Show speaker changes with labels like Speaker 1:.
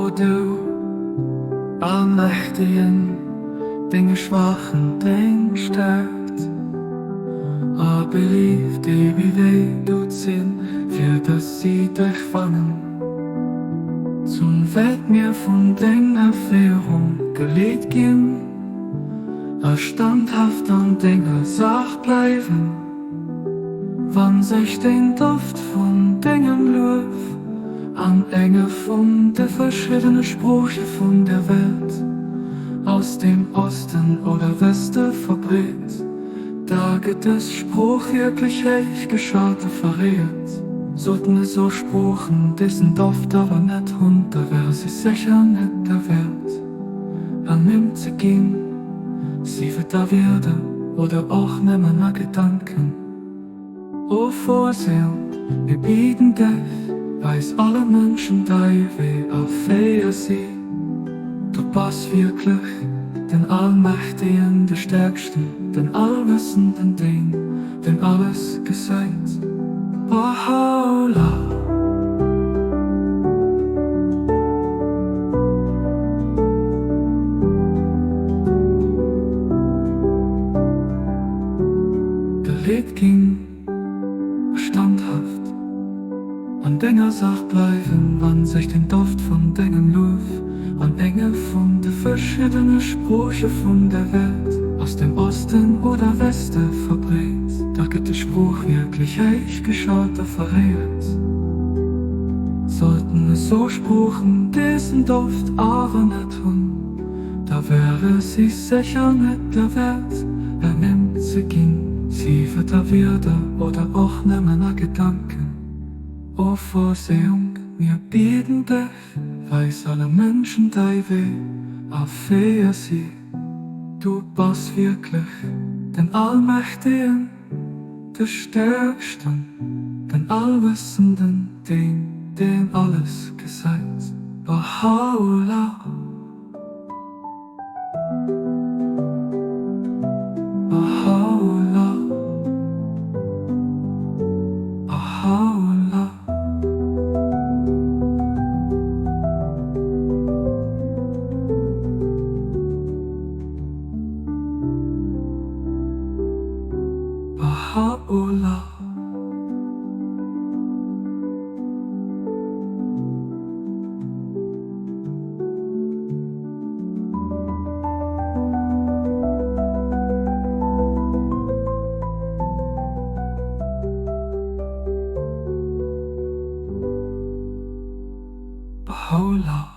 Speaker 1: O du Allmächtigen, den Schwachen, den stärkt. Aber belief die wie weh du ziehen, für dass sie dich fangen. Zum Welt mir von den Erfahrung gelegt gehen, als standhaft an Dinge Sach bleiben, wann sich den Duft von Dingen löf, an Enge von der verschiedenen Sprüche von der Welt, aus dem Osten oder Westen verbreitet. Da geht es Spruch wirklich echt geschaute verrät. Sollten es so Spruchen, diesen Duft aber nicht runter, wär sie sicher nicht der Wert. Nimmt sie gehen, sie wird da werden, oder auch nimmer nach Gedanken. O Vorsehung, wir bieten dich, weiß alle Menschen dein weh auf wer sie. Du passt wirklich den Allmächtigen, der Stärksten, den Allwissenden, den alles gesagt. Baha'u'llah. Der Lied ging standhaft an Dinger Sach bleiben, wann sich den Duft von Dingen luf, an Enge von de verschiedenen Sprüche von der Welt, aus dem Osten oder Westen verbreitet. Da geht der Spruch wirklich echt geschaut, verrät. Sollten es so Spruchen diesen Duft aber nicht tun, da wäre sie sicher nicht der Wert. Nimmt sie ging, sie wird da werden, oder auch nimmer nach Gedanken. O Vorsehung, wir bieten dich, weiß alle Menschen dein weh, auf wer sie. Du bist wirklich den Allmächtigen, der Stärksten, den Allwissenden, den alles gesagt. Baha'u'llah. Baha'u'llah. Baha'u'llah. Baha'u'llah. Baha'u'llah.